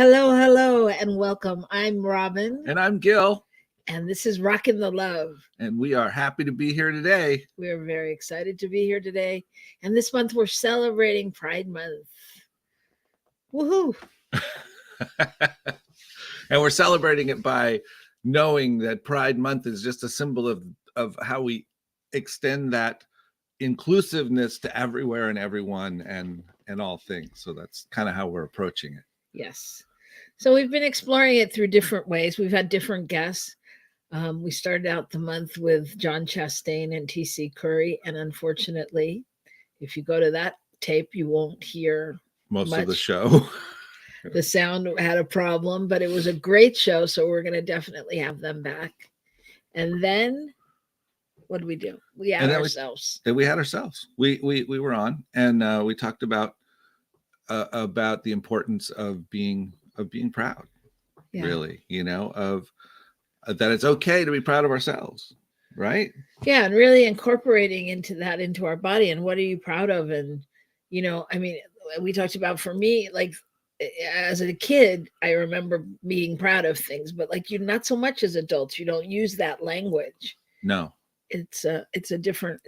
Hello, and welcome. I'm Robin, And I'm Gil, and this is Rockin' the Love. and we are happy to be here today. We're very excited to be here today. And this month we're celebrating Pride Month. Woohoo! And we're celebrating it by knowing that Pride Month is just a symbol of how we extend that inclusiveness to everywhere and everyone and all things. So that's kind of how we're approaching it. Yes. So we've been exploring it through different ways. We've had different guests. We started out the month with John Chastain and T.C. Curry. And unfortunately, if you go to that tape, you won't hear Most much. of the show. The sound had a problem, but it was a great show. So we're going to definitely have them back. And then what did we do? We had ourselves. We had ourselves. We were on, and we talked about the importance of being proud. Yeah. Really, of that it's okay to be proud of ourselves, right? Yeah, and really incorporating into our body. And what are you proud of? And we talked about, for me, like as a kid, I remember being proud of things, but like you, not so much as adults. You don't use that language. No, it's a different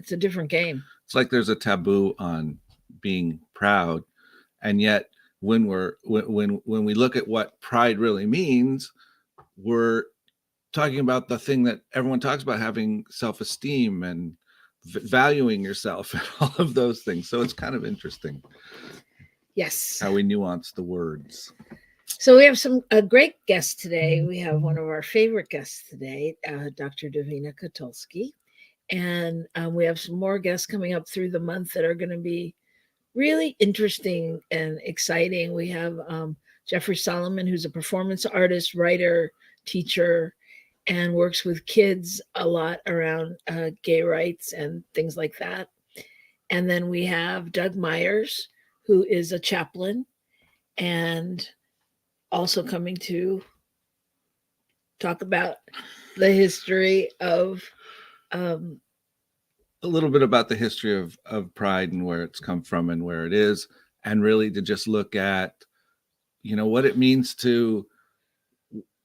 game. It's like there's a taboo on being proud, and yet when we look at what pride really means, we're talking about the thing that everyone talks about, having self-esteem and valuing yourself and all of those things. So it's kind of interesting. Yes. How we nuance the words. So we have a great guest today. We have one of our favorite guests today, Dr. Davina Kotulski. And we have some more guests coming up through the month that are going to be really interesting and exciting. We have Jeffrey Solomon, who's a performance artist, writer, teacher, and works with kids a lot around gay rights and things like that. And then we have Doug Myers, who is a chaplain and also coming to talk about the history of a little bit about the history of Pride and where it's come from and where it is, and really to just look at what it means to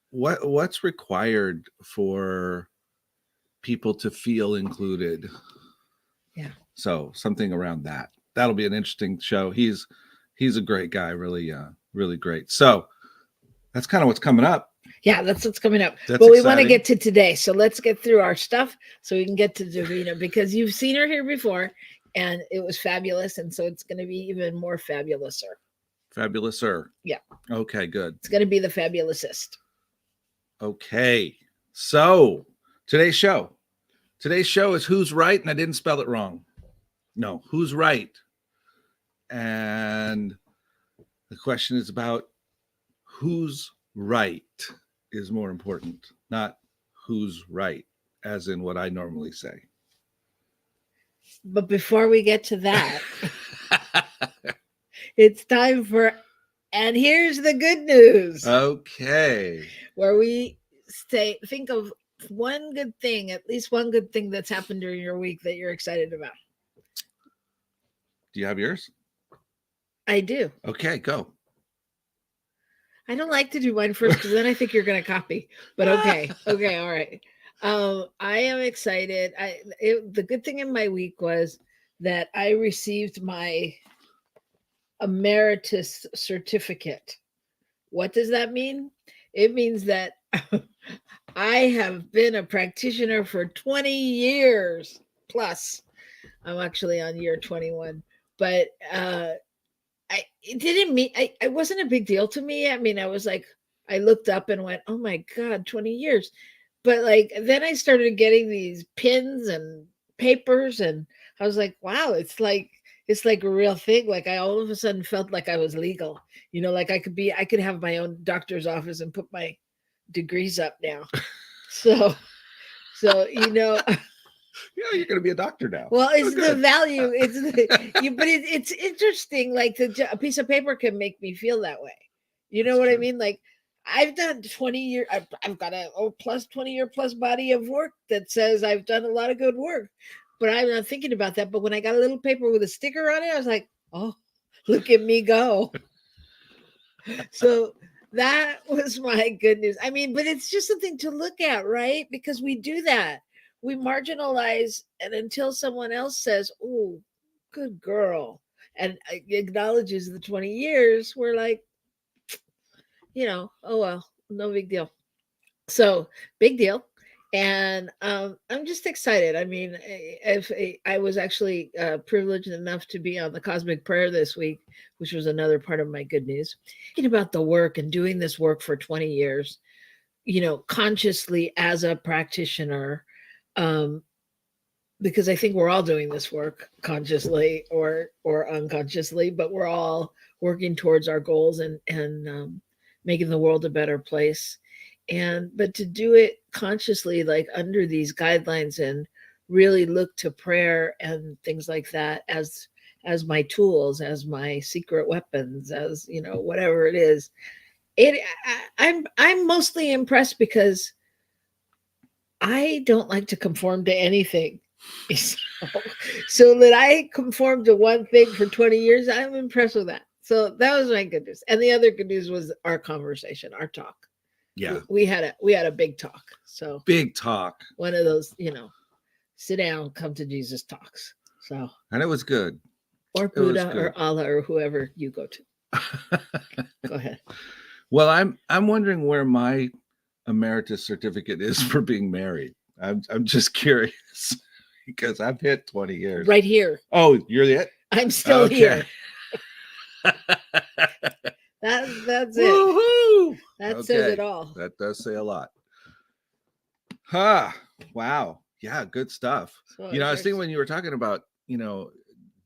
what's required for people to feel included. Yeah. So something around that. That'll be an interesting show. He's a great guy, really great. So that's kind of what's coming up. Yeah, that's what's coming up. But we want to get to today. So let's get through our stuff so we can get to Davina, because you've seen her here before and it was fabulous. And so it's going to be even more fabulouser. Fabulouser. Yeah. Okay, good. It's going to be the fabulousest. Okay. So today's show is Who's Right? And I didn't spell it wrong. No, who's right? And the question is about who's right is more important, not who's right, as in what I normally say. But before we get to that, it's time for, and here's the good news. Okay. Where we think of one good thing, at least one good thing that's happened during your week that you're excited about. Do you have yours? I do. Okay, go. I don't like to do mine first because then I think you're going to copy. But okay, all right. I am excited. The good thing in my week was that I received my emeritus certificate. What does that mean? It means that I have been a practitioner for 20 years plus. I'm actually on year 21, but it didn't mean it wasn't a big deal to me. I mean, I was like, I looked up and went, oh my God, 20 years. But like, then I started getting these pins and papers and I was like, wow, it's like a real thing. Like I all of a sudden felt like I was legal, like I could have my own doctor's office and put my degrees up now. So, Yeah, you're going to be a doctor now. Well, it's the value. But it's interesting. Like a piece of paper can make me feel that way. You know what I mean? Like I've done 20 years. I've got a 20-year plus body of work that says I've done a lot of good work. But I'm not thinking about that. But when I got a little paper with a sticker on it, I was like, oh, look at me go. So That was my good news. I mean, but it's just something to look at, right? Because we do that. We marginalize, and until someone else says, "Oh, good girl," and acknowledges the 20 years, we're like, oh well, no big deal. So big deal. And I'm just excited. I mean, if I was actually privileged enough to be on the Cosmic Prayer this week, which was another part of my good news, thinking about the work and doing this work for 20 years, consciously as a practitioner, um, because I think we're all doing this work consciously or unconsciously, but we're all working towards our goals and making the world a better place. And but to do it consciously, like under these guidelines, and really look to prayer and things like that as my tools, as my secret weapons, as whatever it is. I'm mostly impressed because I don't like to conform to anything. So, so that I conformed to one thing for 20 years, I'm impressed with that. So that was my good news. And the other good news was our conversation, our talk. Yeah. We had a big talk. So Big talk. one of those, sit down, come to Jesus talks. So And it was good. or Buddha or Allah or whoever you go to. Go ahead. Well, I'm wondering where my emeritus certificate is for being married. I'm just curious because I've hit 20 years. Right here. Oh, you're it? I'm still here. That's it. Woohoo! That says it all. That does say a lot. Huh. Wow. Yeah, good stuff. So I was thinking when you were talking about,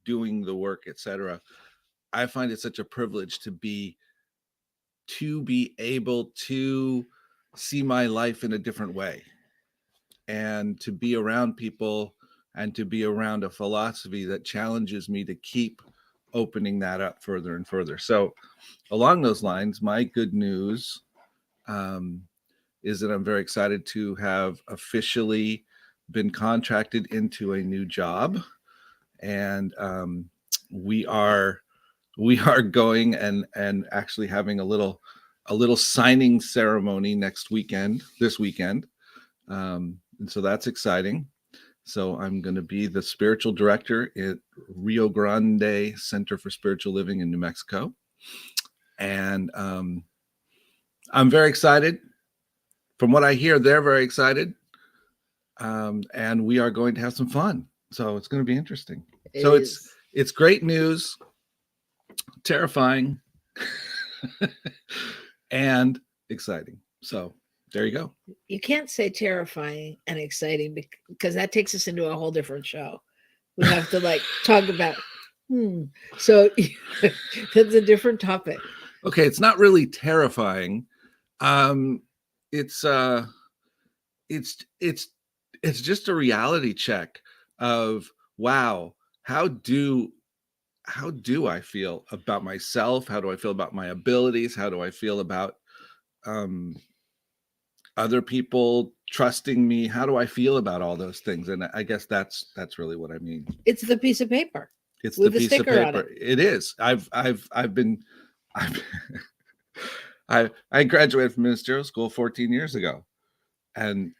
doing the work, etc. I find it such a privilege to be able to see my life in a different way and to be around people and to be around a philosophy that challenges me to keep opening that up further and further. So along those lines, my good news is that I'm very excited to have officially been contracted into a new job, and we are going and actually having a little signing ceremony this weekend, and so that's exciting. So I'm going to be the spiritual director at Rio Grande Center for Spiritual Living in New Mexico, and I'm very excited. From what I hear, they're very excited, and we are going to have some fun. So it's going to be interesting. It's great news, terrifying, and exciting. So there you go. You can't say terrifying and exciting because that takes us into a whole different show. We have to talk about. So that's a different topic. Okay, it's not really terrifying. It's just a reality check of, wow, how do I feel about myself? How do I feel about my abilities? How do I feel about other people trusting me? How do I feel about all those things? And I guess that's really what I mean. It's the piece of paper. It's the piece of paper. It is. I graduated from ministerial school 14 years ago. And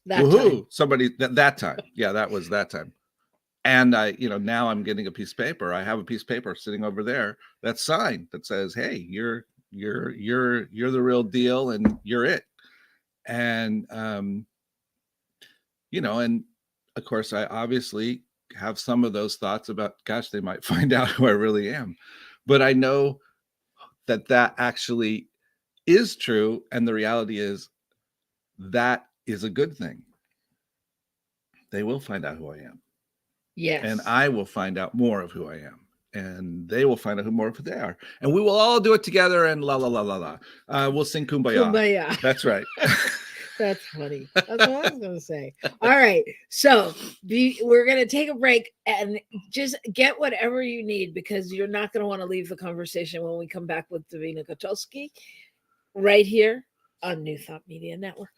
woohoo, somebody that time. Yeah, that was that time. And now I'm getting a piece of paper. I have a piece of paper sitting over there that's signed that says, hey, you're the real deal and you're it. And and of course I obviously have some of those thoughts about, gosh, they might find out who I really am. But I know that actually is true, and the reality is that is a good thing. They will find out who I am. Yes. And I will find out more of who I am. And they will find out more of who they are. And we will all do it together and la, la, la, la, la. We'll sing Kumbaya. Kumbaya. That's right. That's funny. That's what I was going to say. All right. So we're going to take a break and just get whatever you need, because you're not going to want to leave the conversation when we come back with Davina Kotulski right here on New Thought Media Network.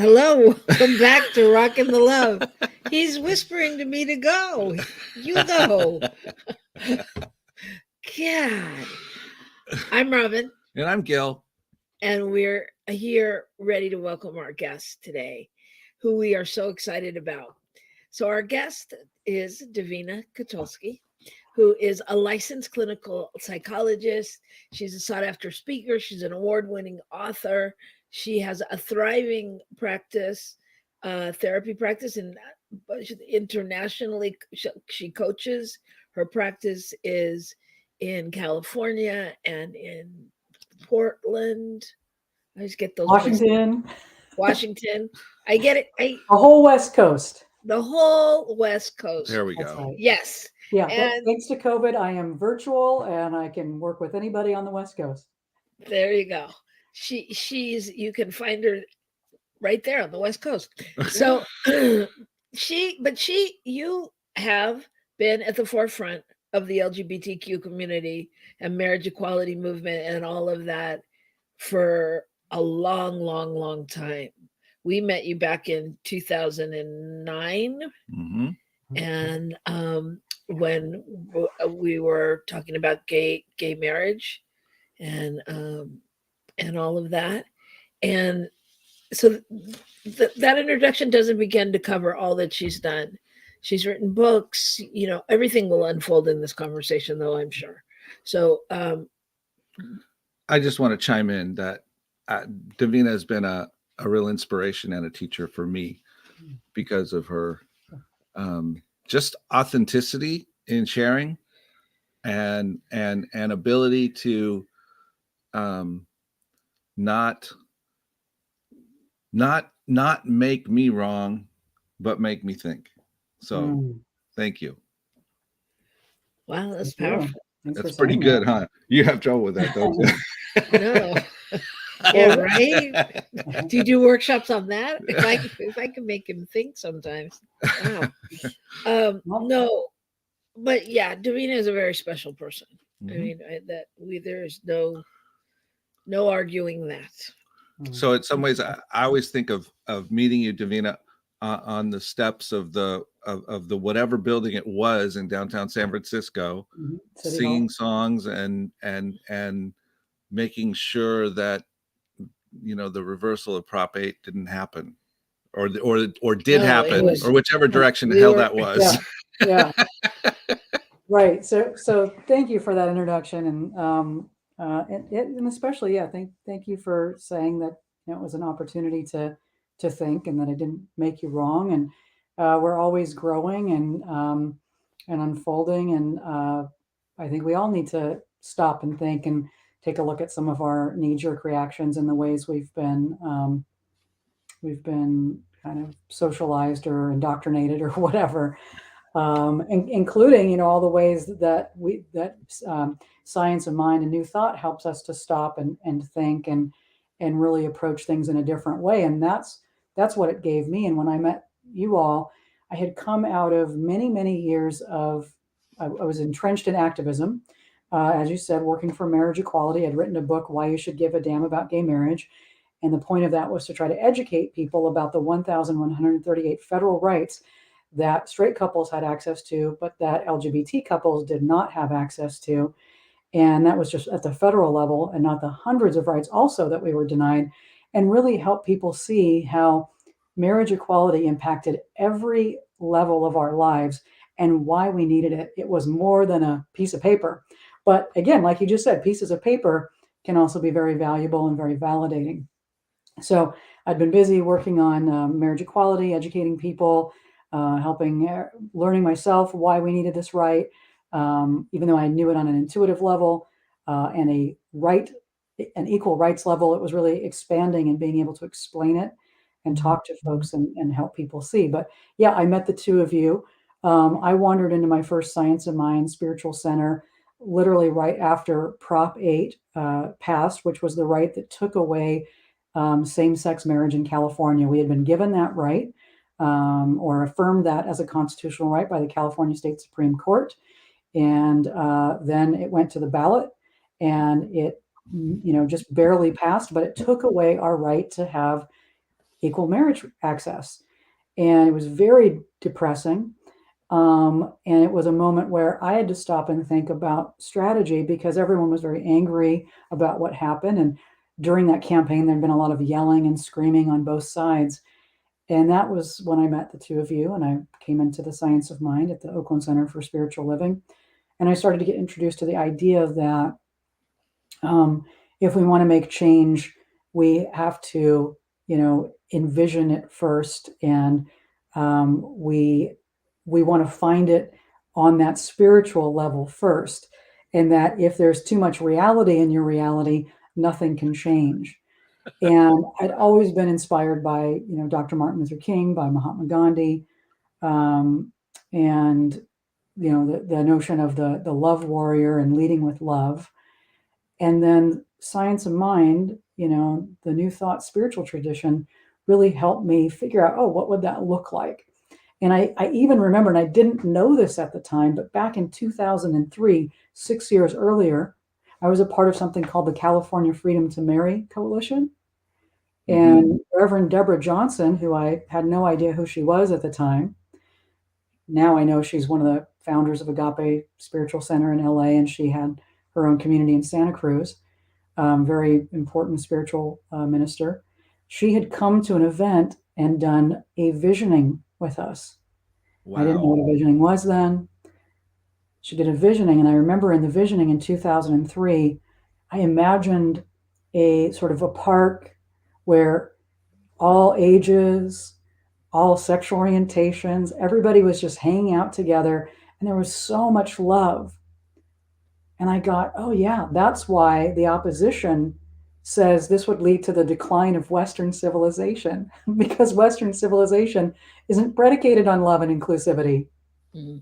Hello, welcome back to Rockin' the Love. He's whispering to me to go. You go. God. I'm Robin, And I'm Gil. and we're here ready to welcome our guest today, who we are so excited about. So, our guest is Davina Kotulski, who is a licensed clinical psychologist. She's a sought after speaker, she's an award winning author. She has a thriving practice, therapy practice, and internationally, she coaches. Her practice is in California and in Portland. I just get those places. Washington, Washington. I get it. the whole West Coast. The whole West Coast. There we That's go. right. Yes. Yeah, And thanks to COVID, I am virtual and I can work with anybody on the West Coast. there you go. She's you can find her right there on the West Coast. So you have been at the forefront of the LGBTQ community and marriage equality movement and all of that for a long, long, long time. We met you back in 2009, hmm and when we were talking about gay marriage and all of that, and so that introduction doesn't begin to cover all that she's done. She's written books. Everything will unfold in this conversation, though, I'm sure. So I just want to chime in that Davina has been a real inspiration and a teacher for me because of her just authenticity in sharing and ability to um, not not make me wrong, but make me think. So thank you. wow, that's Thank you. powerful. Thanks That's for pretty saying good, that. huh? You have trouble with that, don't you? No. Yeah, right. Do you do workshops on that? If I can make him think sometimes. Wow. Well, No, but yeah, Davina is a very special person. I Mhm. mean, there's no arguing that. So in some ways, I always think of meeting you, Davina, on the steps of the whatever building it was in downtown San Francisco, City singing Hall. songs and making sure that the reversal of Prop 8 didn't happen, or did No, it happen, was or whichever direction the we hell were that was. Yeah, yeah, right. So thank you for that introduction, and especially, yeah, thank you for saying that it was an opportunity to think, and that I didn't make you wrong, and we're always growing and unfolding, and I think we all need to stop and think and take a look at some of our knee-jerk reactions and the ways we've been kind of socialized or indoctrinated or whatever, including all the ways that science of mind and new thought helps us to stop and think and really approach things in a different way. And that's what it gave me. And when I met you all, I had come out of many years of I was entrenched in activism, as you said, working for marriage equality. I'd written a book, Why You Should Give a Damn About Gay Marriage, and the point of that was to try to educate people about the 1,138 federal rights that straight couples had access to, but that LGBT couples did not have access to. And that was just at the federal level and not the hundreds of rights also that we were denied, and really help people see how marriage equality impacted every level of our lives and why we needed it. It was more than a piece of paper. But again, like you just said, pieces of paper can also be very valuable and very validating. So I'd been busy working on marriage equality, educating people, helping, learning myself why we needed this right, even though I knew it on an intuitive level and an equal rights level. It was really expanding and being able to explain it and talk to folks and help people see. But yeah, I met the two of you. I wandered into my first Science of Mind spiritual center literally right after Prop 8 passed, which was the right that took away same-sex marriage in California. We had been given that right, or affirmed that as a constitutional right by the California State Supreme Court, and then it went to the ballot, and it just barely passed, but it took away our right to have equal marriage access. And it was very depressing. And it was a moment where I had to stop and think about strategy because everyone was very angry about what happened. And during that campaign, there'd been a lot of yelling and screaming on both sides. And that was when I met the two of you, and I came into the Science of Mind at the Oakland Center for Spiritual Living. And I started to get introduced to the idea that if we want to make change, we have to, envision it first, and we want to find it on that spiritual level first, and that if there's too much reality in your reality, nothing can change. And I'd always been inspired by, Dr. Martin Luther King, by Mahatma Gandhi, and the notion of the love warrior and leading with love. And then Science of Mind, the New Thought spiritual tradition, really helped me figure out, oh, what would that look like? And I even remember, and I didn't know this at the time, but back in 2003, 6 years earlier, I was a part of something called the California Freedom to Marry Coalition. And Reverend Deborah Johnson, who I had no idea who she was at the time, now I know she's one of the founders of Agape Spiritual Center in LA, and she had her own community in Santa Cruz, very important spiritual minister. She had come to an event and done a visioning with us. Wow. I didn't know what a visioning was then. She did a visioning, and I remember in the visioning in 2003, I imagined a sort of a park where all ages, all sexual orientations, everybody was just hanging out together, and there was so much love. And I got, oh yeah, that's why the opposition says this would lead to the decline of Western civilization, because Western civilization isn't predicated on love and inclusivity. Mm-hmm.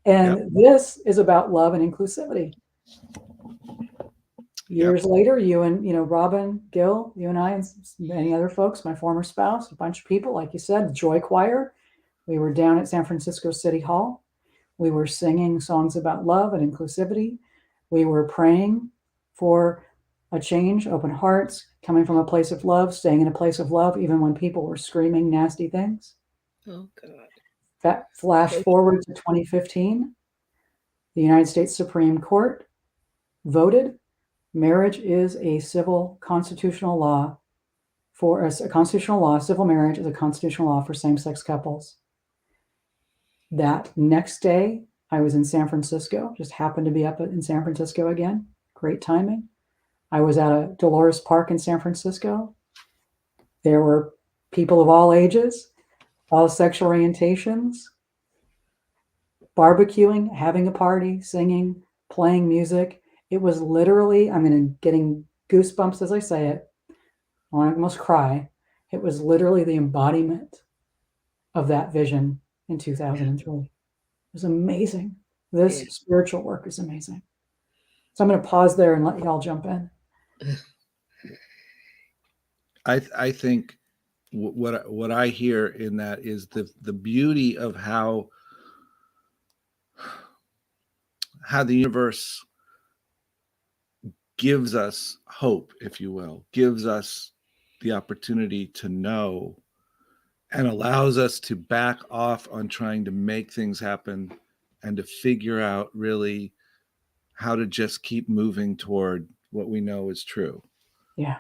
And this is about love and inclusivity. Years later, you and Robin, Gil, you and I, and many other folks, my former spouse, a bunch of people, like you said, Joy Choir. We were down at San Francisco City Hall. We were singing songs about love and inclusivity. We were praying for a change, open hearts, coming from a place of love, staying in a place of love, even when people were screaming nasty things. Oh, God. That flash forward to 2015, the United States Supreme Court voted marriage is a civil constitutional law civil marriage is a constitutional law for same-sex couples. That next day, I was in San Francisco, just happened to be up in San Francisco again. Great timing. I was at a Dolores Park in San Francisco. There were people of all ages, all sexual orientations, barbecuing, having a party, singing, playing music. It was literally, getting goosebumps as I say it. I almost cry. It was literally the embodiment of that vision in 2003. It was amazing. This spiritual work is amazing. So I'm going to pause there and let y'all jump in. I think what I hear in that is the beauty of how the universe gives us hope, if you will, gives us the opportunity to know, and allows us to back off on trying to make things happen and to figure out really how to just keep moving toward what we know is true. Yeah.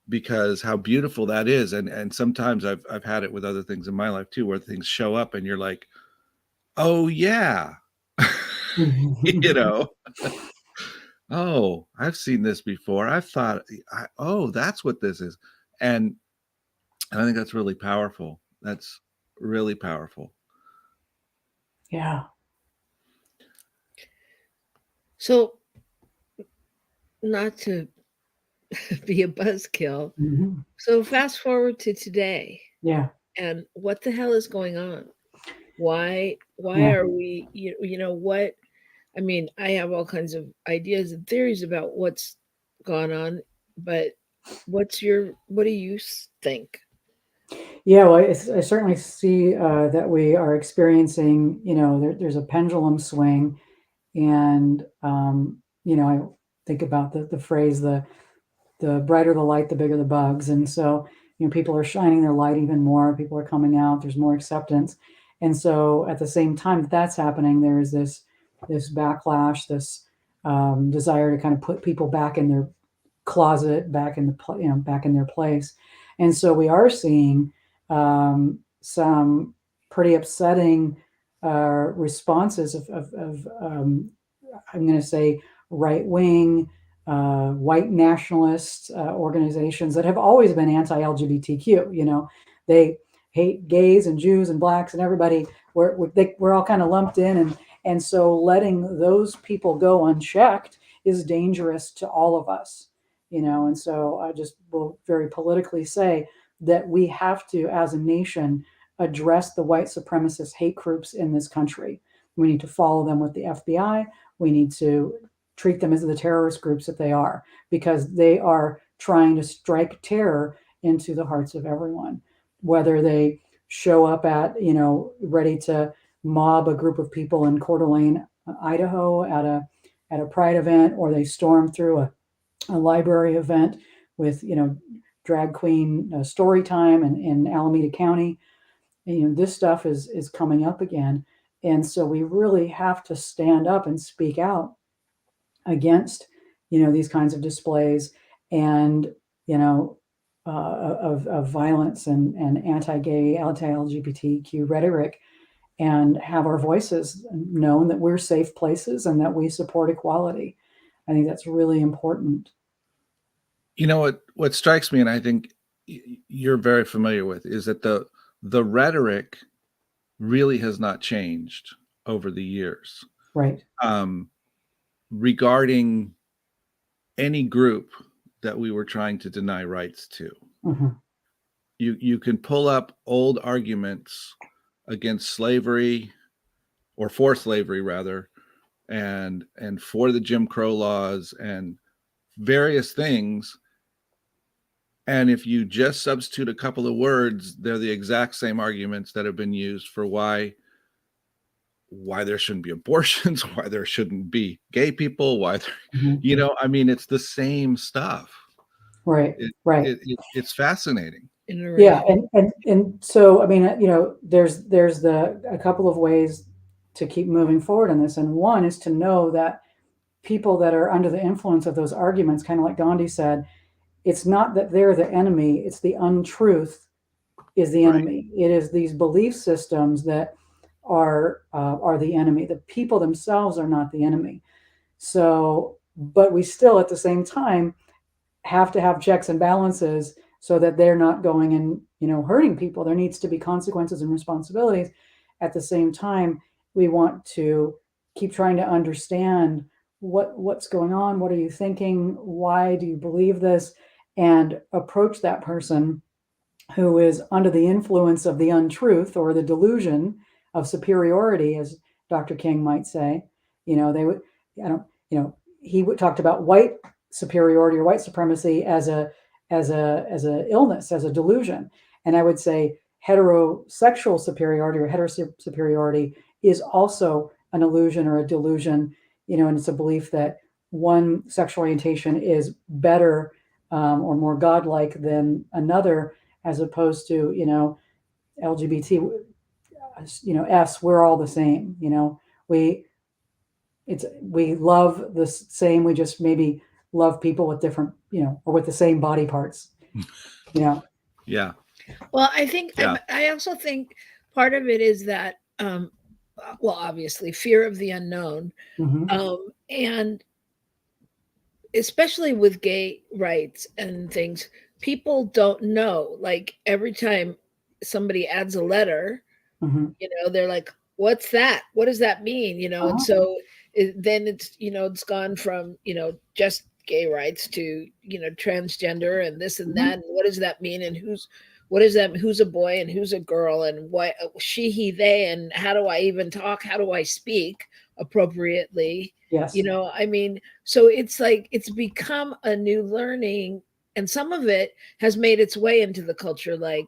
Because how beautiful that is. And sometimes I've had it with other things in my life too, where things show up and you're like, oh yeah, oh, I've seen this before. I've thought, oh, that's what this is. And I think that's really powerful. That's really powerful. Yeah. So, not to be a buzzkill. Mm-hmm. So fast forward to today. Yeah. And what the hell is going on? Why are we, what? I mean, I have all kinds of ideas and theories about what's gone on, but what do you think? Yeah, well, I certainly see that we are experiencing, there's a pendulum swing. And, I think about the phrase, the the brighter the light, the bigger the bugs. And so, people are shining their light even more. People are coming out. There's more acceptance. And so, at the same time that that's happening, there is this backlash, this desire to kind of put people back in their closet, back in back in their place. And so, we are seeing some pretty upsetting responses of I'm going to say right wing, white nationalist organizations that have always been anti-LGBTQ. They hate gays and Jews and blacks and everybody. We're all kind of lumped in, and so letting those people go unchecked is dangerous to all of us. And so I just will very politically say that we have to, as a nation, address the white supremacist hate groups in this country. We need to follow them with the FBI. We need to treat them as the terrorist groups that they are, because they are trying to strike terror into the hearts of everyone, whether they show up at, ready to mob a group of people in Coeur d'Alene, Idaho at a pride event, or they storm through a library event with, drag queen story time in Alameda County. And, this stuff is coming up again. And so we really have to stand up and speak out against, these kinds of displays and, of violence and anti-gay, anti-LGBTQ rhetoric, and have our voices known, that we're safe places and that we support equality. I think that's really important. What strikes me, and I think you're very familiar with, is that the rhetoric really has not changed over the years. Right. Regarding any group that we were trying to deny rights to. Mm-hmm. You can pull up old arguments against slavery, or for slavery rather, and for the Jim Crow laws and various things. And if you just substitute a couple of words, they're the exact same arguments that have been used for why there shouldn't be abortions, why there shouldn't be gay people, why Mm-hmm. it's the same stuff. Right. Right. It's fascinating. Yeah. And so, there's a couple of ways to keep moving forward on this. And one is to know that people that are under the influence of those arguments, kind of like Gandhi said, it's not that they're the enemy, it's the untruth is the enemy. Right. It is these belief systems that are the enemy. The people themselves are not the enemy. So, but we still at the same time have to have checks and balances so that they're not going and hurting people. There needs to be consequences and responsibilities. At the same time, we want to keep trying to understand what's going on. What are you thinking? Why do you believe this? And approach that person who is under the influence of the untruth or the delusion of superiority, as Dr. King might say. They would, he talked about white superiority or white supremacy as a illness, as a delusion. And I would say heterosexual superiority or heterosuperiority is also an illusion or a delusion, and it's a belief that one sexual orientation is better or more godlike than another, as opposed to, LGBT, we're all the same. We love the same. We just maybe love people with different, or with the same body parts. Yeah. Well, I also think part of it is that, well, obviously fear of the unknown. Mm-hmm. And especially with gay rights and things, people don't know. Like every time somebody adds a letter, Mm-hmm. They're like, what's that? What does that mean? Uh-huh. And so then it's gone from, just gay rights to, transgender and this and Mm-hmm. that. And what does that mean? And who's a boy and who's a girl and what she, he, they, and how do I even talk? How do I speak appropriately? Yes. So it's like, it's become a new learning, and some of it has made its way into the culture, like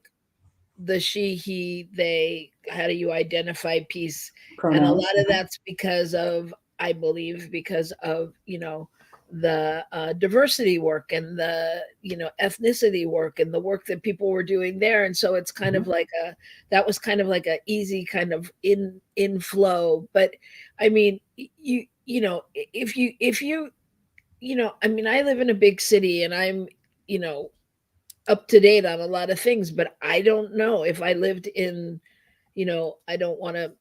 the she, he, they, how do you identify piece? Pronouns. And a lot of that's because of, I believe, because of, diversity work and the ethnicity work and the work that people were doing there. And so it's kind Mhm. of like a that was kind of like a easy kind of inflow. But I mean, if you I mean, I live in a big city and I'm you know up to date on a lot of things, but I don't know if I lived in, I don't want to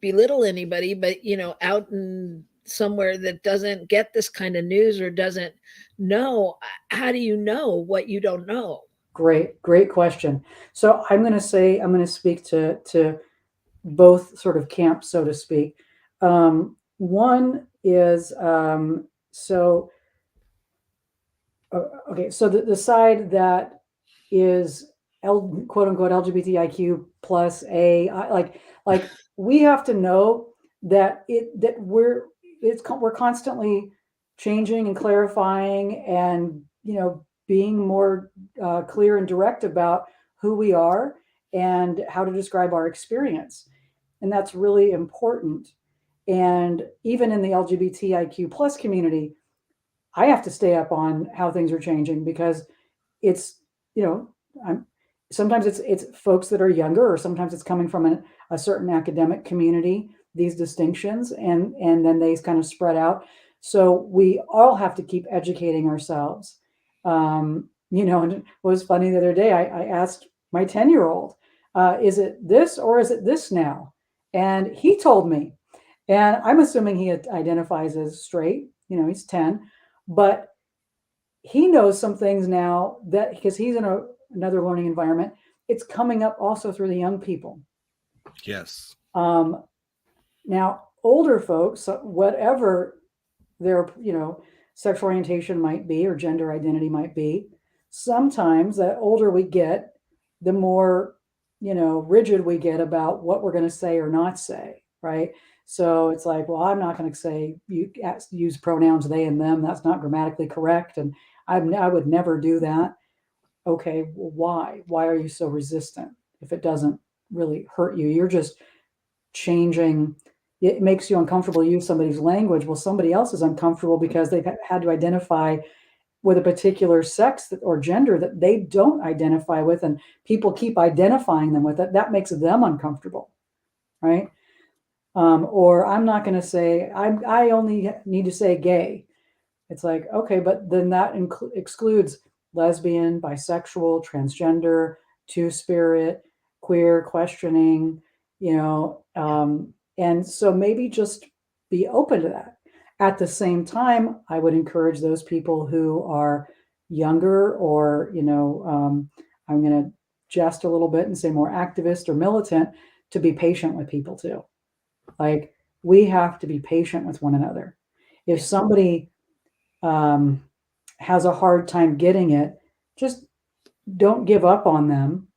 belittle anybody, but out in somewhere that doesn't get this kind of news or doesn't know, how do you know what you don't know? Great question. So I'm going to speak to both sort of camps, so to speak. One is so okay, so the side that is quote unquote LGBTIQ plus like we have to know that we're constantly changing and clarifying and being more clear and direct about who we are and how to describe our experience, and that's really important. And even in the LGBTIQ plus community, I have to stay up on how things are changing because it's, you know, I'm sometimes it's folks that are younger, or sometimes it's coming from a certain academic community, these distinctions, and then they kind of spread out. So we all have to keep educating ourselves. And it was funny the other day, I asked my 10-year-old, is it this or is it this now? And he told me, and I'm assuming he identifies as straight, he's 10, but he knows some things now that because he's in another learning environment, it's coming up also through the young people. Yes. Now, older folks, whatever their sexual orientation might be or gender identity might be, sometimes the older we get, the more rigid we get about what we're going to say or not say, right? So it's like, well, I'm not going to say you use pronouns they and them. That's not grammatically correct, and I would never do that. Okay, well, why? Why are you so resistant? If it doesn't really hurt you, you're just changing. It makes you uncomfortable to use somebody's language. Well, somebody else is uncomfortable because they've had to identify with a particular sex or gender that they don't identify with, and people keep identifying them with it. That makes them uncomfortable, right? Or I'm not going to say I only need to say gay. It's like, okay, but then that excludes lesbian, bisexual, transgender, two-spirit, queer, questioning, and so maybe just be open to that. At the same time, I would encourage those people who are younger, or I'm going to jest a little bit and say more activist or militant, to be patient with people too. Like, we have to be patient with one another. If somebody has a hard time getting it, just don't give up on them.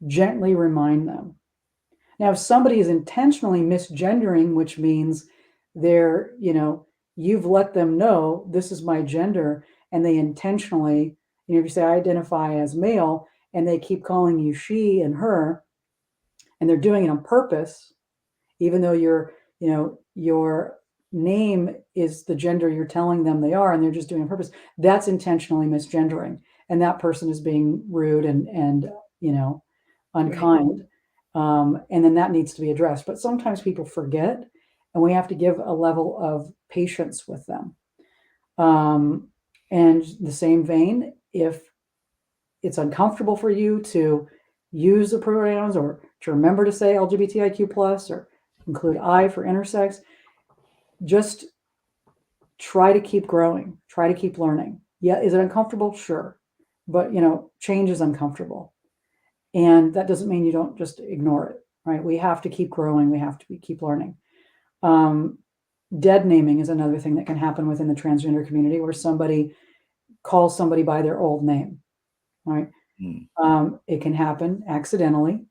Gently remind them. Now, if somebody is intentionally misgendering, which means they're, you've let them know this is my gender, and they intentionally, if you say I identify as male and they keep calling you she and her, and they're doing it on purpose, even though your name is the gender you're telling them they are, and they're just doing it on purpose, that's intentionally misgendering, and that person is being rude and unkind. And then that needs to be addressed. But sometimes people forget, and we have to give a level of patience with them. And the same vein, if it's uncomfortable for you to use the pronouns, or to remember to say LGBTIQ plus, or include I for intersex, just try to keep growing, try to keep learning. Yeah, is it uncomfortable? Sure. But change is uncomfortable. And that doesn't mean you don't just ignore it, right? We have to keep growing, we have to keep learning. Dead naming is another thing that can happen within the transgender community, where somebody calls somebody by their old name, right? It can happen accidentally.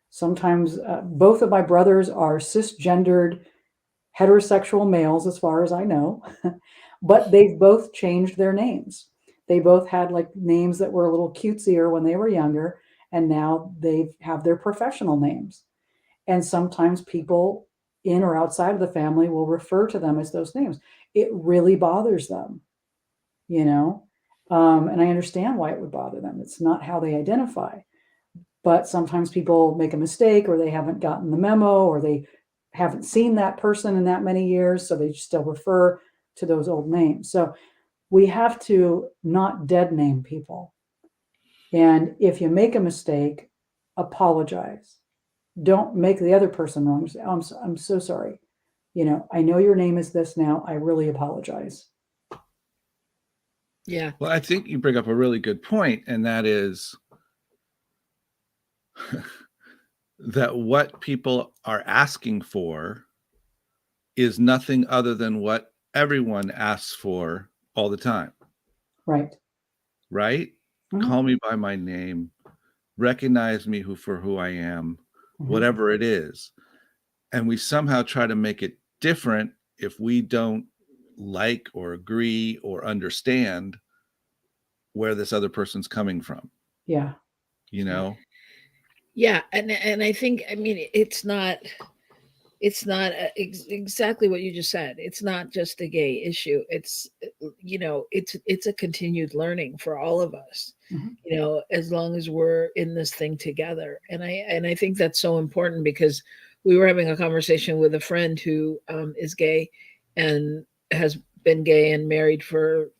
Sometimes both of my brothers are cisgendered heterosexual males, as far as I know, but they've both changed their names. They both had like names that were a little cutesier when they were younger, and now they have their professional names. And sometimes people, in or outside of the family will refer to them as those names. It really bothers them, you know, and I understand why it would bother them. It's not how they identify. But sometimes people make a mistake, or they haven't gotten the memo, or they haven't seen that person in that many years, so they still refer to those old names. So we have to not dead name people. And if you make a mistake, apologize. Don't make the other person wrong. Say, oh, I'm so sorry. You know, I know your name is this now. I really apologize. Yeah. Well, I think you bring up a really good point, and that is that what people are asking for is nothing other than what everyone asks for all the time. Right. Right? Mhm. Call me by my name, recognize me for who I am, Mhm. whatever it is. And we somehow try to make it different if we don't like or agree or understand where this other person's coming from, Yeah. you know? Yeah, and I think, I mean, it's not exactly what you just said. It's not just a gay issue. It's, you know, it's a continued learning for all of us. Mhm. You know, as long as we're in this thing together. And I think that's so important, because we were having a conversation with a friend who is gay and has been gay and married for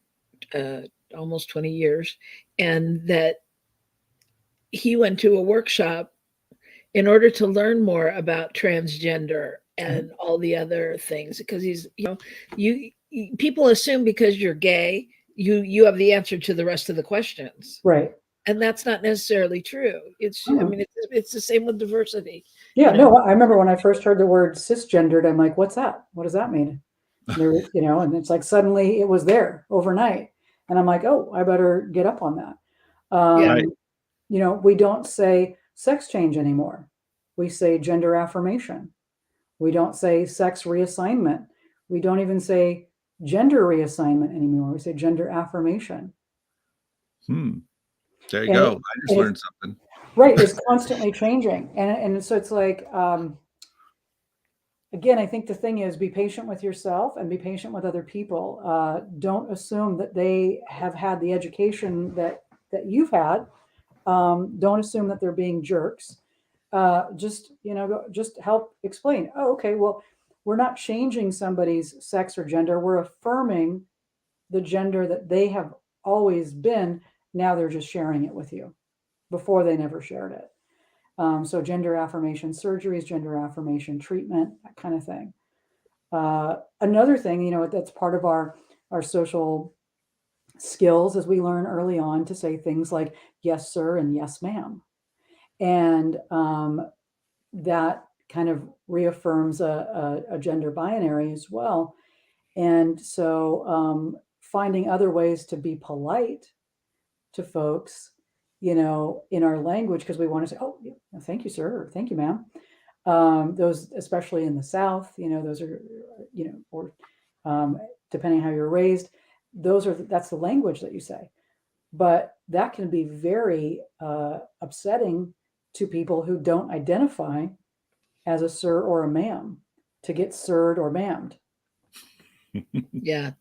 uh, almost 20 years, and that he went to a workshop in order to learn more about transgender and all the other things, because he's, you know, people assume because you're gay, you have the answer to the rest of the questions, Right. and that's not necessarily true. It's, I Mhm. mean, it's the same with diversity. Yeah, You know, no, I remember when I first heard the word cisgendered, I'm like, what's that? What does that mean? There, you know, and it's like suddenly it was there overnight. And I'm like, oh, I better get up on that. yeah, Right. You know, we don't say sex change anymore. We say gender affirmation. We don't say sex reassignment. We don't even say gender reassignment anymore. We say gender affirmation. There you And go. it, I just and it's learned something. right, it's constantly changing. And so it's like, again, I think the thing is, be patient with yourself and be patient with other people. Don't assume that they have had the education that you've had. Don't assume that they're being jerks. Just, you know, just help explain. Oh, okay. Well, we're not changing somebody's sex or gender. We're affirming the gender that they have always been. Now they're just sharing it with you. Before they never shared it. So gender affirmation surgeries, gender affirmation treatment, that kind of thing. Another thing, you know, that's part of our social skills, is we learn early on to say things like yes, sir, and yes, ma'am. And that kind of reaffirms a gender binary as well. And so finding other ways to be polite to folks, you know, in our language, because we want to say, oh, yeah, thank you, sir, or thank you, ma'am. Those, especially in the South, you know, those are, you know, or depending how you're raised, that's the language that you say. But that can be very upsetting to people who don't identify as a sir or a ma'am, to get sirred or ma'amed. yeah,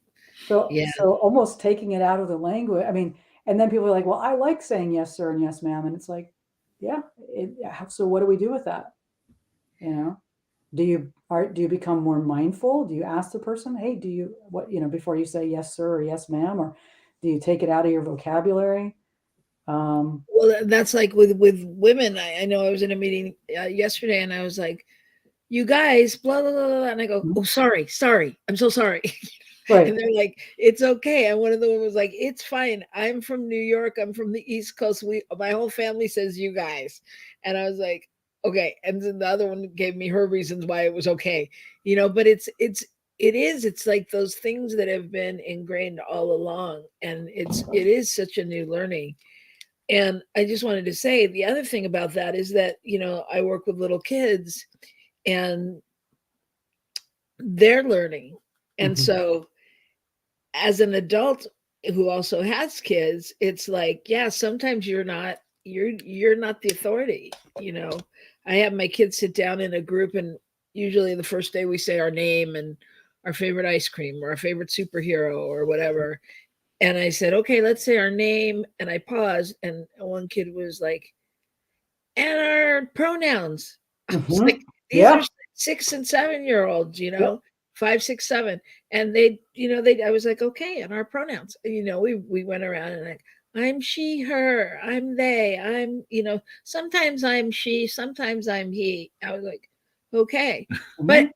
So, yeah. so almost taking it out of the language. I mean, and then people are like, "Well, I like saying yes, sir, and yes, ma'am," and it's like, yeah. So, what do we do with that? You know, do you become more mindful? Do you ask the person, "Hey, do you what you know before you say yes, sir, or yes, ma'am," or do you take it out of your vocabulary? Well, that's like with women. I know I was in a meeting yesterday, and I was like, "You guys, blah blah blah," blah," and I go, Mhm. "Oh, sorry, I'm so sorry." And Right. they're like, "It's okay." And one of the women was like, "It's fine. I'm from New York. I'm from the East Coast. My whole family says you guys." And I was like, "Okay." And then the other one gave me her reasons why it was okay. You know, but it's like those things that have been ingrained all along, and it is such a new learning. And I just wanted to say the other thing about that is that, you know, I work with little kids, and they're learning. And Mhm. so as an adult who also has kids, it's like, yeah, sometimes you're not the authority, you know. I have my kids sit down in a group, and usually the first day we say our name and our favorite ice cream or our favorite superhero or whatever. And I said, okay, let's say our name. And I paused, and one kid was like, and our pronouns. I was Hmm. like, these are Yeah. 6 and 7 year olds, Yep. 5, 6, 7. And they I was like, okay, and our pronouns. We went around and like, I'm she, her, I'm they, sometimes I'm she, sometimes I'm he. I was like, okay. But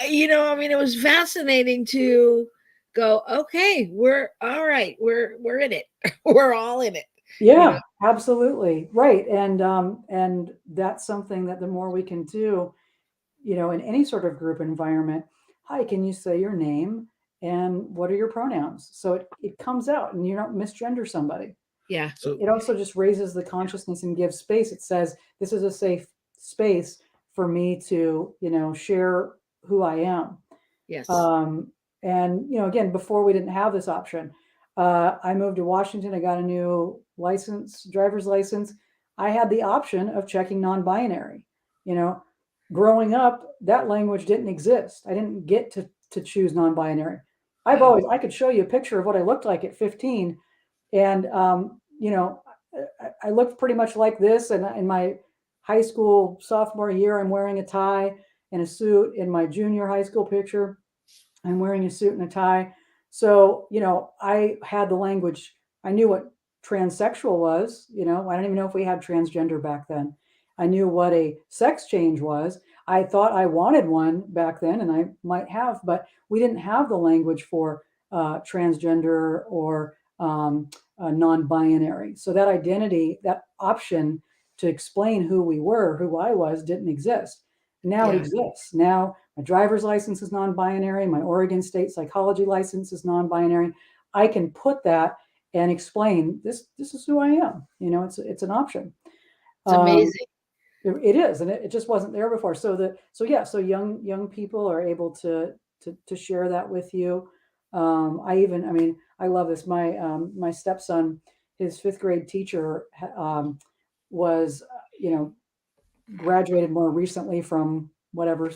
Hmm. it was fascinating to go, okay, we're all right, we're in it. We're all in it, you know. Yeah, absolutely. Right. And that's something that the more we can do, in any sort of group environment. Hi, can you say your name and what are your pronouns? So it comes out and you don't misgender somebody. Yeah. So It also just raises the consciousness and gives space. It says, this is a safe space for me to, share who I am. Yes. Um, and again, before we didn't have this option. I moved to Washington. I got a new driver's license. I had the option of checking non-binary. You know, growing up, that language didn't exist. I didn't get to choose non-binary. Wow. I could show you a picture of what I looked like at 15, and I looked pretty much like this. And in my high school sophomore year, I'm wearing a tie and a suit. In my junior high school picture, I'm wearing a suit and a tie. So, I had the language. I knew what transsexual was. I don't even know if we had transgender back then. I knew what a sex change was. I thought I wanted one back then, and I might have, but we didn't have the language for transgender or non binary. So that identity, that option to explain who we were, who I was, didn't exist. Now it Yeah. exists. Now my driver's license is non-binary. My Oregon State psychology license is non-binary. I can put that and explain this. This is who I am. It's an option. It's Um, amazing. it is, and it just wasn't there before. So young people are able to share that with you. I mean, I love this. My stepson, his fifth grade teacher, was graduated more recently from whatever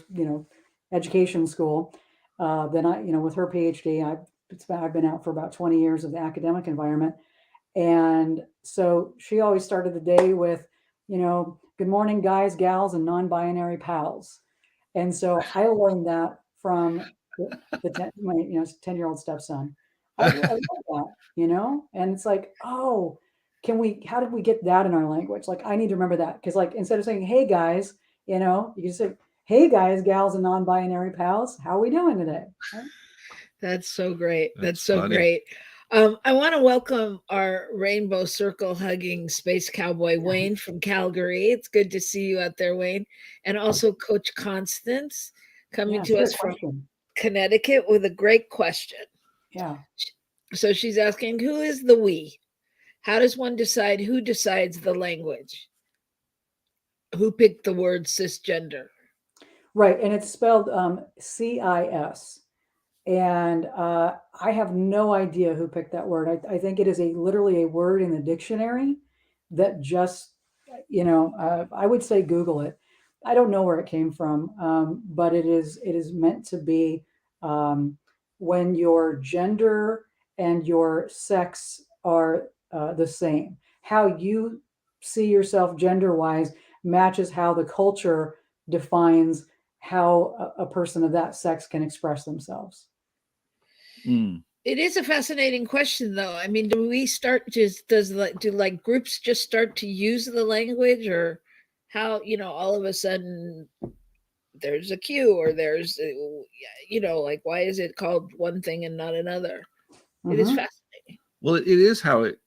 education school than I, with her PhD. I've been out for about 20 years of the academic environment, and so she always started the day with, good morning, guys, gals, and non-binary pals. And so I learned that from my 10-year-old stepson. I love that, and it's like, oh, how did we get that in our language? Like, I need to remember that, because like instead of saying, hey guys, you can say, hey guys, gals, and non-binary pals, how are we doing today? Right? That's so great. That's that's so funny. great. I want to welcome our rainbow circle hugging space cowboy Wayne from Calgary. It's good to see you out there, Wayne. And also Coach Constance coming Yeah, to great us from question. Connecticut with a great question. Yeah. So she's asking, who is the we? How does one decide who decides the language? Who picked the word cisgender? Right, and it's spelled CIS. And I have no idea who picked that word. I think it is literally a word in the dictionary that just, I would say Google it. I don't know where it came from, but it is meant to be um, when your gender and your sex are the same. How you see yourself gender wise matches how the culture defines how a person of that sex can express themselves. Mm. It is a fascinating question, though. I mean, do we start just do like groups just start to use the language, or how all of a sudden there's a Q, or there's like, why is it called one thing and not another? It is Hmm. fascinating. Well, it is how it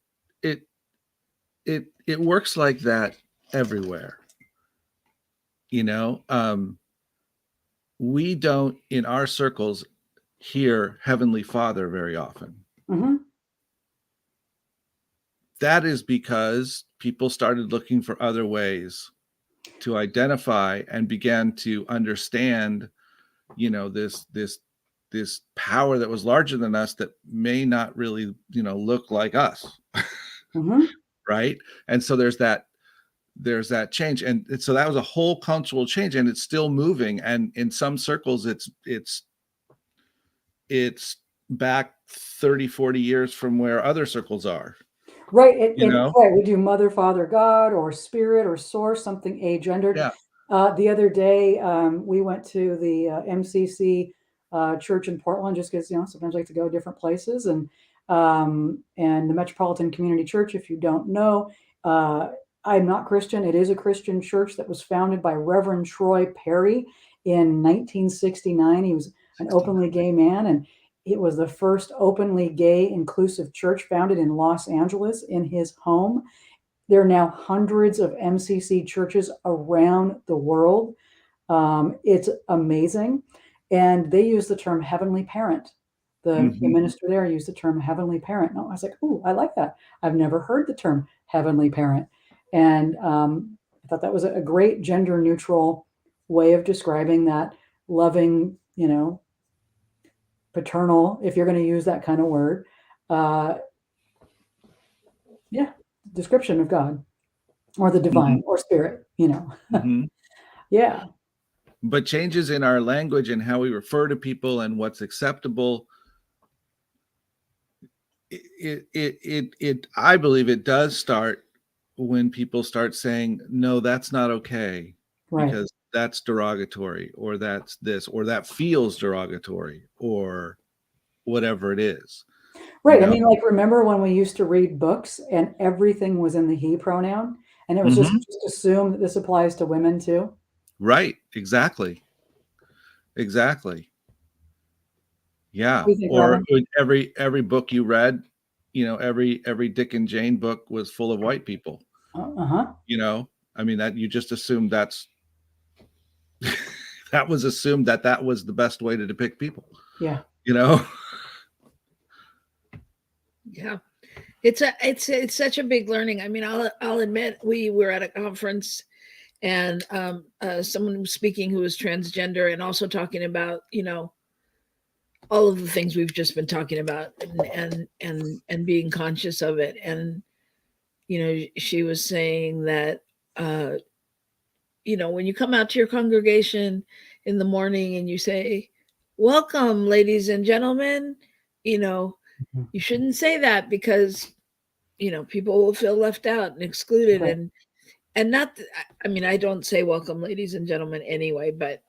it works like that everywhere. You know, we don't in our circles hear Heavenly Father very often. Hmm. That is because people started looking for other ways to identify and began to understand, this power that was larger than us that may not really, look like us. Hmm. Right. And so there's there's that change, and so that was a whole cultural change, and it's still moving, and in some circles it's back 30-40 years from where other circles are, Right. you know. Right. We do mother, father, God, or spirit, or source, something agendered. Yeah. The other day, we went to the MCC church in Portland, just because, sometimes I like to go different places, and the Metropolitan Community Church. If you don't know, I'm not Christian. It is a Christian church that was founded by Reverend Troy Perry in 1969. He was an openly gay man, and it was the first openly gay inclusive church founded in Los Angeles in his home. There are now hundreds of MCC churches around the world. It's amazing. And they use the term heavenly parent. The minister there used the term heavenly parent. And I was like, ooh, I like that. I've never heard the term heavenly parent. And I thought that was a great gender neutral way of describing that loving, paternal, if you're going to use that kind of word, description of God or the divine or spirit, Yeah. But changes in our language and how we refer to people and what's acceptable, I believe it does start when people start saying, no, that's not okay, Right. because that's derogatory, or that's this, or that feels derogatory, or whatever it is. Right. I mean, like, remember when we used to read books and everything was in the he pronoun, and it was just assumed that this applies to women too? Right. Exactly. Yeah. Or every book you read, every Dick and Jane book was full of white people. I mean, that you just assumed that was assumed that was the best way to depict people. Yeah. Yeah. It's such a big learning. I mean, I'll admit, we were at a conference, and someone was speaking who was transgender, and also talking about, all of the things we've just been talking about, and being conscious of it. And she was saying that when you come out to your congregation in the morning and you say, "Welcome, ladies and gentlemen," you shouldn't say that, because people will feel left out and excluded. Right. And not, I mean, I don't say welcome, ladies and gentlemen, anyway, but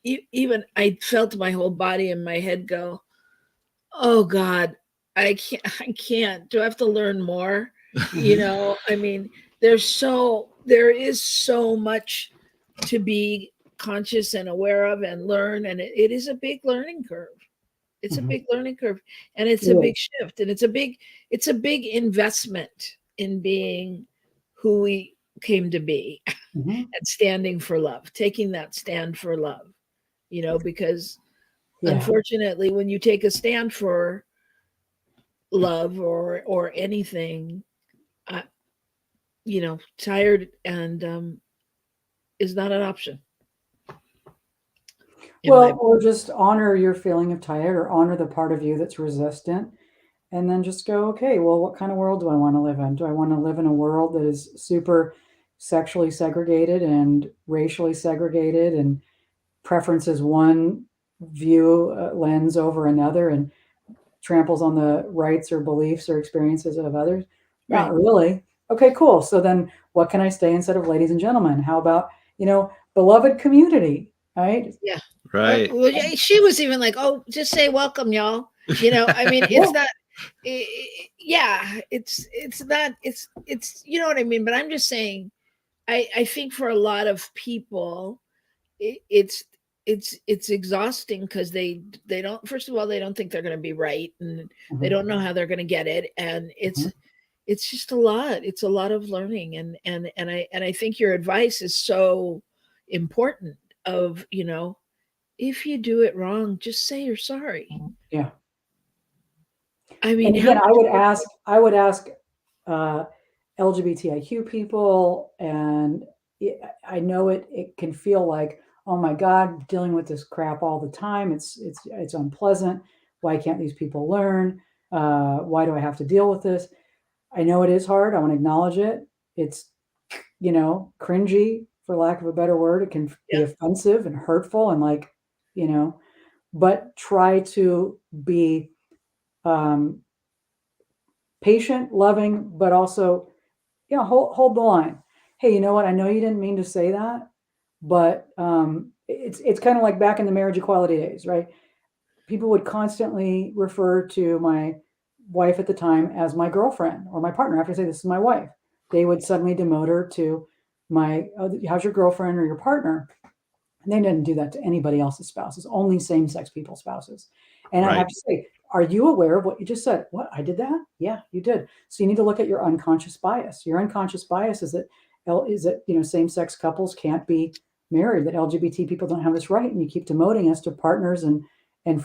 even I felt my whole body and my head go, oh God, I can't. Do I have to learn more? I mean, there is so much to be conscious and aware of and learn. And it is a big learning curve. It's a big learning curve, and it's a big shift, and it's a big investment in being who we came to be, and standing for love, taking that stand for love, because unfortunately, when you take a stand for love or anything, tired and is not an option. Well, or just honor your feeling of tired, or honor the part of you that's resistant, and then just go, okay, well, what kind of world do I want to live in? Do I want to live in a world that is super sexually segregated and racially segregated, and preferences one view lens over another, and tramples on the rights or beliefs or experiences of others? Not really. Okay, cool. So then what can I say instead of ladies and gentlemen? How about, beloved community, right? Yeah. Right. Well, she was even like, oh, just say welcome, y'all. I mean, it's not, it's not, it's, you know what I mean? But I'm just saying, I think for a lot of people, it's exhausting, because they don't, first of all, they don't think they're going to be right, and they don't know how they're going to get it. And it's just a lot. It's a lot of learning. And I think your advice is so important of, if you do it wrong, just say you're sorry. Yeah. I mean, and again, I would ask LGBTIQ people, and I know it can feel like, oh my God, dealing with this crap all the time. It's unpleasant. Why can't these people learn? Why do I have to deal with this? I know it is hard. I want to acknowledge it. It's cringy, for lack of a better word. It can be Yeah. offensive and hurtful and like, but try to be um, patient, loving, but also, hold the line. Hey, you know what? I know you didn't mean to say that, but it's kind of like back in the marriage equality days, right? People would constantly refer to my wife at the time as my girlfriend or my partner. After I say this is my wife, they would suddenly demote her to how's your girlfriend or your partner? And they didn't do that to anybody else's spouses, only same-sex people's spouses. And I have Right. to say, are you aware of what you just said? What, I did that? Yeah, you did. So you need to look at your unconscious bias. Your unconscious bias is that same-sex couples can't be married, that LGBT people don't have this right, and you keep demoting us to partners and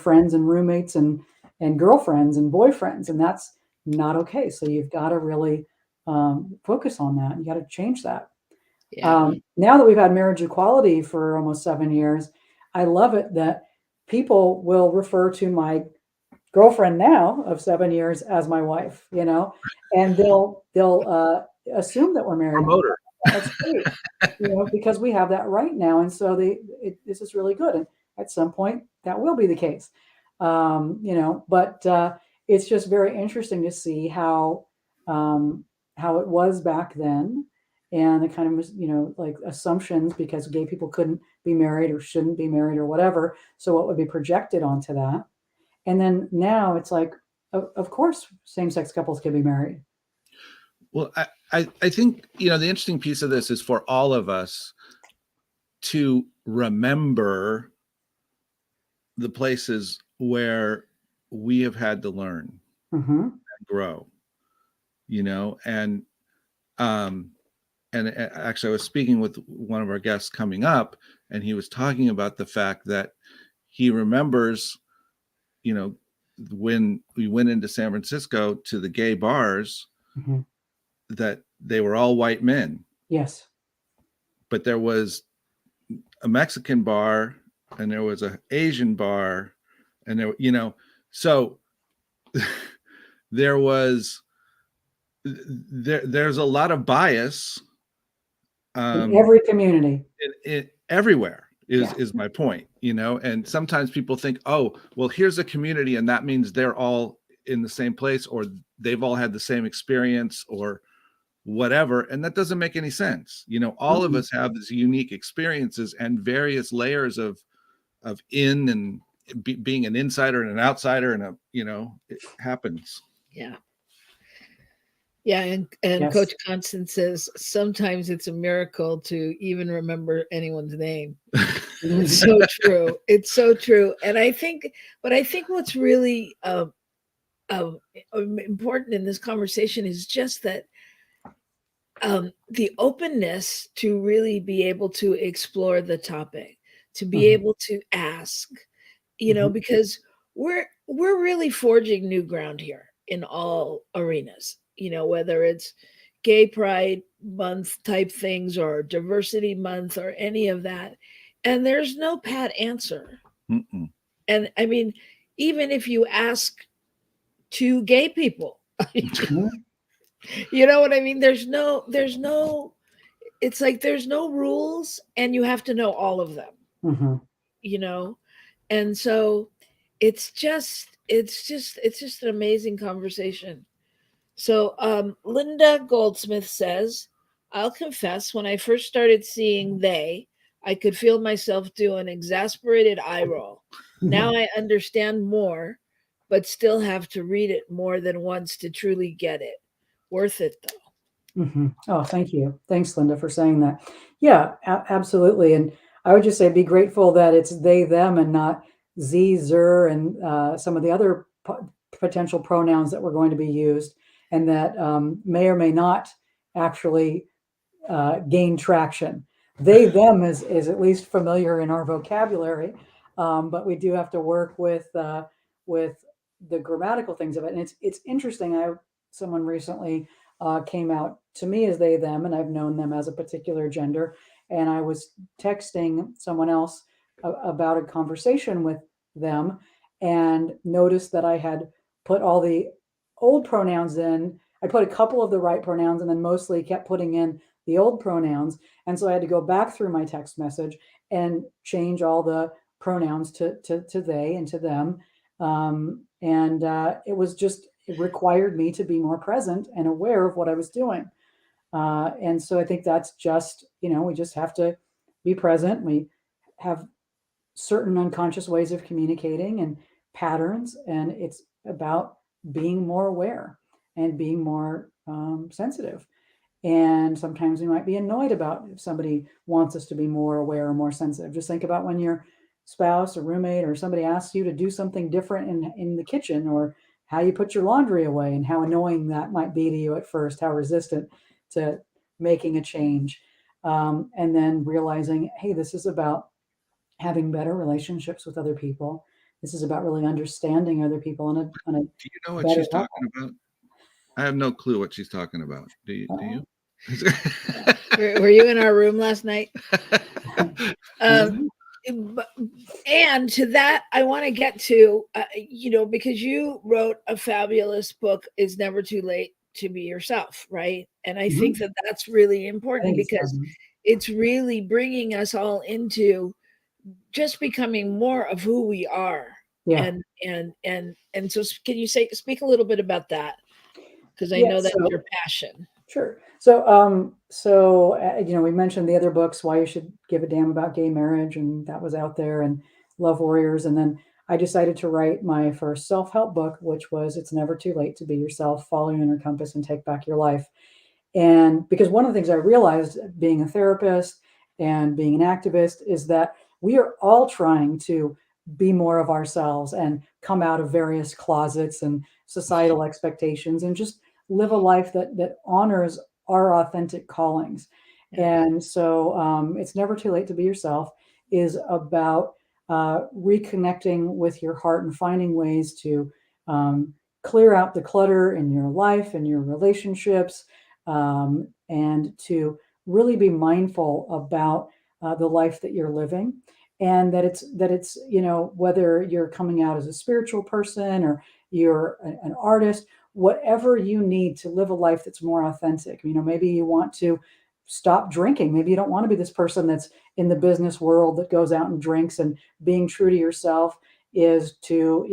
friends and roommates and girlfriends and boyfriends, and that's not okay. So you've got to really focus on that. You got to change that. Yeah. Now that we've had marriage equality for almost 7 years, I love it that people will refer to my girlfriend now of 7 years as my wife, and they'll assume that we're married. Promoter. That's great, because we have that right now, and so this is really good. And at some point, that will be the case, But it's just very interesting to see how it was back then, and the kind of like assumptions because gay people couldn't be married or shouldn't be married or whatever. So what would be projected onto that? And then now it's like, of course, same-sex couples can be married. Well, I think, the interesting piece of this is for all of us to remember the places where we have had to learn Mm-hmm. and grow, and actually I was speaking with one of our guests coming up, and he was talking about the fact that he remembers, when we went into San Francisco to the gay bars, Mm-hmm. that they were all white men. Yes. But there was a Mexican bar and there was an Asian bar, and so there's a lot of bias In every community. everywhere Yeah. is my point, and sometimes people think, oh, well, here's a community and that means they're all in the same place, or they've all had the same experience, or whatever, and that doesn't make any sense. All of us have these unique experiences and various layers of in and being an insider and an outsider, and it happens. Yeah. Yeah, and Yes. Coach Constance says sometimes it's a miracle to even remember anyone's name. It's so true. It's so true. And I think what's really important in this conversation is just that the openness to really be able to explore the topic, to be Mhm. able to ask, Mhm. because we're really forging new ground here in all arenas, whether it's gay pride month type things or diversity month or any of that. And there's no pat answer. Mm-mm. And I mean, even if you ask two gay people, Mhm. you know what I mean? There's no, it's like there's no rules and you have to know all of them, Mhm. you know? And so it's just an amazing conversation. So Linda Goldsmith says, I'll confess, when I first started seeing they, I could feel myself do an exasperated eye roll. Now I understand more, but still have to read it more than once to truly get it. Worth it though. Mhm. Oh, thank you. Thanks, Linda, for saying that. Yeah, absolutely. And I would just say be grateful that it's they, them, and not z, zer, and some of the other potential pronouns that were going to be used, and that may or may not actually gain traction. They, them is at least familiar in our vocabulary, but we do have to work with the grammatical things of it. And it's interesting. Someone recently came out to me as they, them, and I've known them as a particular gender. And I was texting someone else about a conversation with them and noticed that I had put all the old pronouns in. I put a couple of the right pronouns and then mostly kept putting in the old pronouns. And so I had to go back through my text message and change all the pronouns to they and to them. It was just, it required me to be more present and aware of what I was doing. And so I think that's just, we just have to be present. We have certain unconscious ways of communicating and patterns, and it's about being more aware and being more sensitive. And sometimes we might be annoyed about if somebody wants us to be more aware or more sensitive. Just think about when your spouse or roommate or somebody asks you to do something different in the kitchen, or how you put your laundry away, and how annoying that might be to you at first, how resistant to making a change. And then realizing, hey, this is about having better relationships with other people. This is about really understanding other people on a Do you know what better she's level. talking about? I have no clue what she's talking about. Do you? Do you? Were you in our room last night? Mhm. And to that, I want to get to, because you wrote a fabulous book, It's Never Too Late to Be Yourself, right? And I think Mhm. that that's really I important, think it's because it's really bringing us all into just becoming more of who we are. yeah. And so can you speak a little bit about that? Because I Yeah. know that's So your passion. sure. We mentioned the other books, Why You Should Give a Damn About Gay Marriage, and that was out there, and Love Warriors. And then I decided to write my first self-help book, which was It's Never Too Late to Be Yourself, Follow Your Inner Compass and Take Back Your Life. And because one of the things I realized being a therapist and being an activist is that we are all trying to be more of ourselves and come out of various closets and societal expectations and just live a life that honors our authentic callings. Yeah. And so it's never too late to be yourself is about reconnecting with your heart and finding ways to clear out the clutter in your life and your relationships, and to really be mindful about the life that you're living, and that it's whether you're coming out as a spiritual person or you're an artist, whatever you need to live a life that's more authentic. Maybe you want to stop drinking. Maybe you don't want to be this person that's in the business world that goes out and drinks, and being true to yourself is to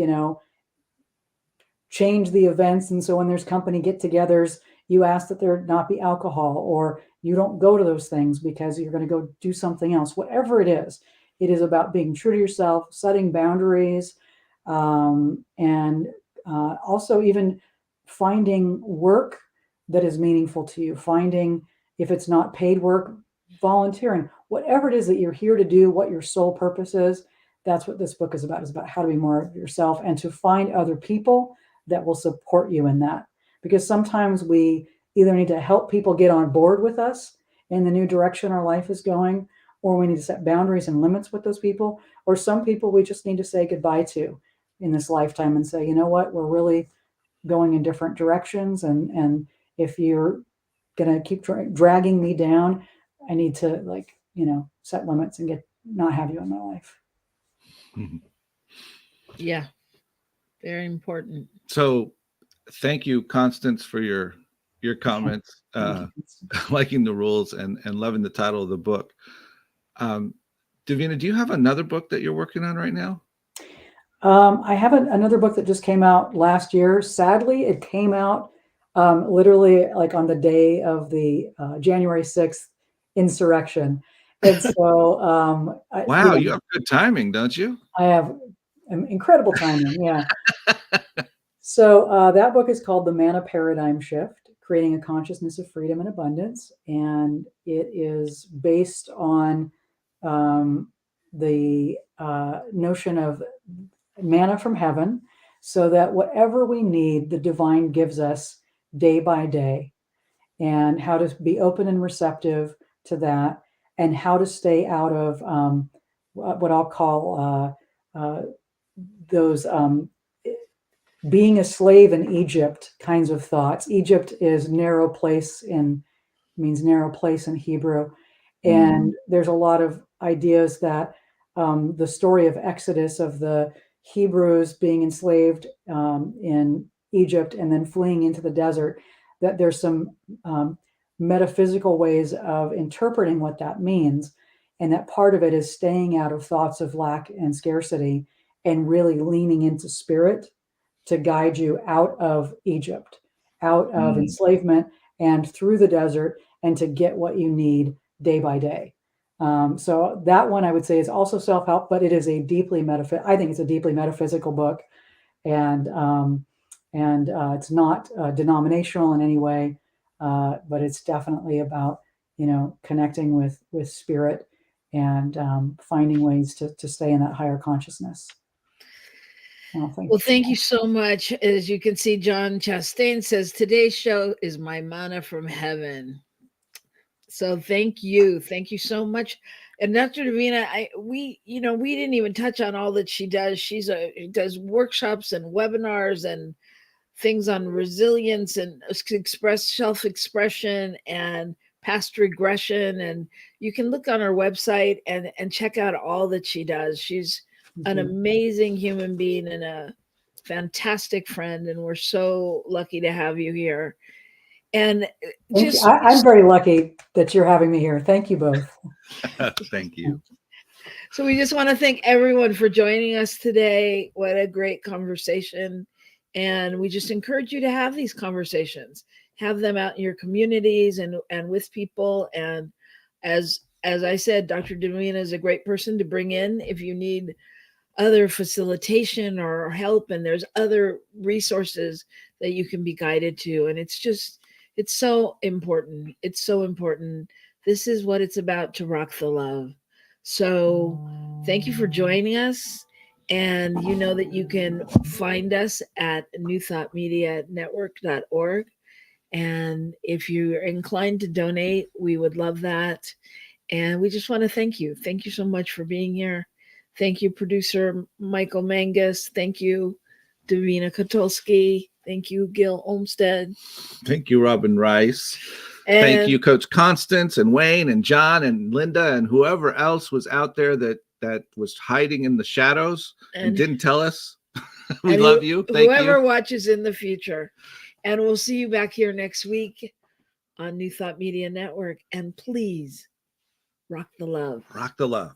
change the events. And so when there's company get-togethers, you ask that there not be alcohol, or you don't go to those things because you're going to go do something else. Whatever it is about being true to yourself, setting boundaries, and also even finding work that is meaningful to you. Finding, if it's not paid work, volunteering, whatever it is that you're here to do, what your sole purpose is. That's what this book is about. Is about how to be more of yourself and to find other people that will support you in that. Because sometimes we either need to help people get on board with us in the new direction our life is going, or we need to set boundaries and limits with those people, or some people we just need to say goodbye to in this lifetime and say, you know what, we're really going in different directions. And if you're going to keep dragging me down, I need to set limits and not have you in my life. Yeah, very important. So thank you, Constance, for your comments, liking the rules and loving the title of the book. Davina, do you have another book that you're working on right now? I have another book that just came out last year. Sadly, it came out literally like on the day of the January 6th insurrection. And so, Wow, you have good timing, don't you? I have incredible timing. Yeah. So that book is called The Mana Paradigm Shift, Creating a Consciousness of Freedom and Abundance. And it is based on the notion of manna from heaven, so that whatever we need, the divine gives us day by day, and how to be open and receptive to that, and how to stay out of what I'll call those being a slave in Egypt kinds of thoughts. Egypt is narrow place means narrow place in Hebrew. And there's a lot of ideas that the story of Exodus, of the Hebrews being enslaved in Egypt and then fleeing into the desert, that there's some metaphysical ways of interpreting what that means. And that part of it is staying out of thoughts of lack and scarcity and really leaning into spirit to guide you out of Egypt, out of enslavement and through the desert, and to get what you need day by day. So that one I would say is also self-help, but it is a deeply I think it's a deeply metaphysical book, and it's not denominational in any way, but it's definitely about connecting with spirit and finding ways to stay in that higher consciousness. Well, thank you so much. As you can see, John Chastain says, today's show is my manna from heaven. So thank you so much. And Dr. Davina, we didn't even touch on all that she does. She does workshops and webinars and things on resilience and self-expression and past regression. And you can look on her website and check out all that she does. She's an amazing human being and a fantastic friend. And we're so lucky to have you here. And I'm very lucky that you're having me here. Thank you both. Thank you. So we just want to thank everyone for joining us today. What a great conversation. And we just encourage you to have these conversations, have them out in your communities and with people. And as I said, Dr. Davina is a great person to bring in if you need other facilitation or help. And there's other resources that you can be guided to. And it's so important. It's so important. This is what it's about, to rock the love. So thank you for joining us. And you know that you can find us at newthoughtmedianetwork.org. And if you're inclined to donate, we would love that. And we just want to thank you. Thank you so much for being here. Thank you, producer Michael Mangus. Thank you, Davina Kotulski. Thank you, Gil Olmsted. Thank you, Robin Rice. And thank you, Coach Constance and Wayne and John and Linda and whoever else was out there that was hiding in the shadows and didn't tell us. We love you. Thank whoever you. Watches in the future. And we'll see you back here next week on New Thought Media Network. And please rock the love. Rock the love.